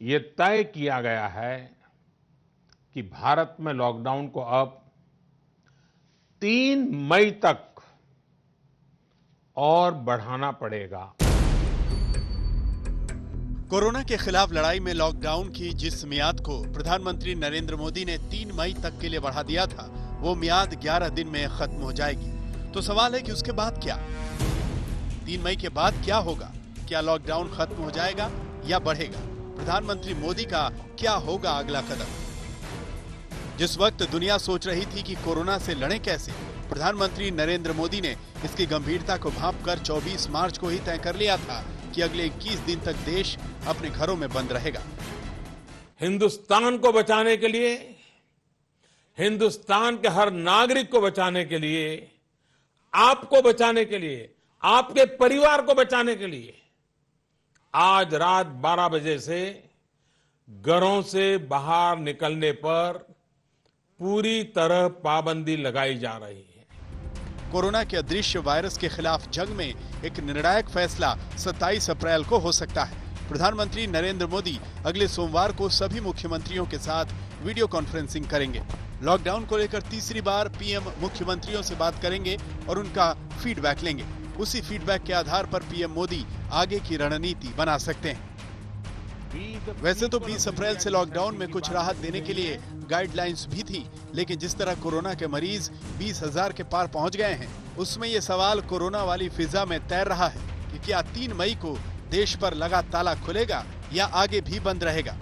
ये तय किया गया है कि भारत में लॉकडाउन को अब 3 मई तक और बढ़ाना पड़ेगा। कोरोना के खिलाफ लड़ाई में लॉकडाउन की जिस मियाद को प्रधानमंत्री नरेंद्र मोदी ने 3 मई तक के लिए बढ़ा दिया था, वो मियाद 11 दिन में खत्म हो जाएगी। तो सवाल है कि उसके बाद क्या? 3 मई के बाद क्या होगा? क्या लॉकडाउन खत्म हो जाएगा या बढ़ेगा? प्रधानमंत्री मोदी का क्या होगा अगला कदम? जिस वक्त दुनिया सोच रही थी कि कोरोना से लड़ें कैसे, प्रधानमंत्री नरेंद्र मोदी ने इसकी गंभीरता को भांपकर 24 मार्च को ही तय कर लिया था कि अगले 21 दिन तक देश अपने घरों में बंद रहेगा। हिंदुस्तान को बचाने के लिए, हिंदुस्तान के हर नागरिक को बचाने के लिए, आपको बचाने के लिए, आपके परिवार को बचाने के लिए आज रात 12 बजे से घरों से बाहर निकलने पर पूरी तरह पाबंदी लगाई जा रही है। कोरोना के अदृश्य वायरस के खिलाफ जंग में एक निर्णायक फैसला 27 अप्रैल को हो सकता है। प्रधानमंत्री नरेंद्र मोदी अगले सोमवार को सभी मुख्यमंत्रियों के साथ वीडियो कॉन्फ्रेंसिंग करेंगे। लॉकडाउन को लेकर तीसरी बार पीएम मुख्यमंत्रियों से बात करेंगे और उनका फीडबैक लेंगे। उसी फीडबैक के आधार पर पीएम मोदी आगे की रणनीति बना सकते हैं। वैसे तो 20 अप्रैल से लॉकडाउन में कुछ राहत देने के लिए गाइडलाइंस भी थी, लेकिन जिस तरह कोरोना के मरीज 20,000 के पार पहुंच गए हैं, उसमें ये सवाल कोरोना वाली फिजा में तैर रहा है कि क्या 3 मई को देश पर लगा ताला खुलेगा या आगे भी बंद रहेगा।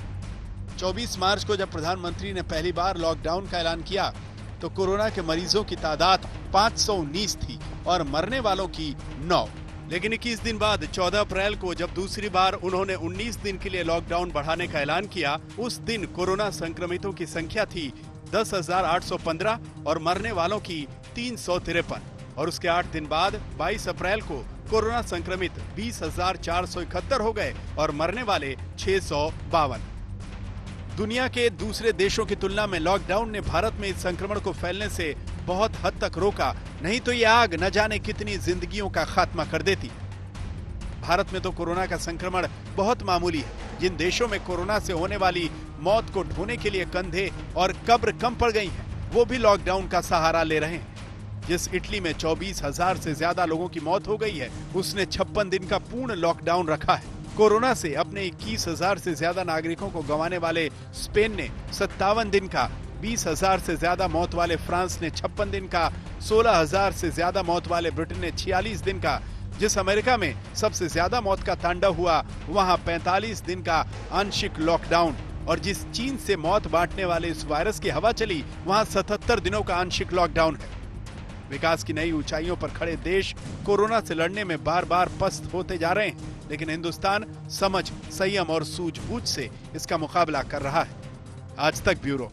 24 मार्च को जब प्रधानमंत्री ने पहली बार लॉकडाउन का ऐलान किया तो कोरोना के मरीजों की तादाद 519 थी और मरने वालों की 9। लेकिन 21 दिन बाद 14 अप्रैल को जब दूसरी बार उन्होंने 19 दिन के लिए लॉकडाउन बढ़ाने का ऐलान किया, उस दिन कोरोना संक्रमितों की संख्या थी 10,815 और मरने वालों की 353। और उसके 8 दिन बाद 22 अप्रैल को कोरोना संक्रमित 20,471 हो गए और मरने वाले 652। दुनिया के दूसरे देशों की तुलना में लॉकडाउन ने भारत में इस संक्रमण को फैलने से बहुत हद तक रोका, नहीं तो ये आग न जाने कितनी जिंदगियों का खात्मा कर देती। भारत में तो कोरोना का संक्रमण बहुत मामूली है। जिन देशों में कोरोना से होने वाली मौत को ढोने के लिए कंधे और कब्र कम पड़ गई हैं, वो भी लॉकडाउन का सहारा ले रहे हैं। जिस इटली में 24,000 से ज्यादा लोगों की मौत हो गई है, उसने 56 दिन का पूर्ण लॉकडाउन रखा है। कोरोना से अपने 21,000 से ज्यादा नागरिकों को गंवाने वाले स्पेन ने 57 दिन का, 20,000 से ज्यादा मौत वाले फ्रांस ने 56 दिन का, 16,000 से ज्यादा मौत वाले ब्रिटेन ने 46 दिन का, जिस अमेरिका में सबसे ज्यादा मौत का तांडव हुआ वहां 45 दिन का आंशिक लॉकडाउन, और जिस चीन से मौत बांटने वाले इस वायरस की हवा चली वहां 77 दिनों का आंशिक लॉकडाउन है। विकास की नई ऊंचाइयों पर खड़े देश कोरोना से लड़ने में बार बार पस्त होते जा रहे हैं, लेकिन हिंदुस्तान समझ, संयम और सूझबूझ से इसका मुकाबला कर रहा है। आज तक ब्यूरो।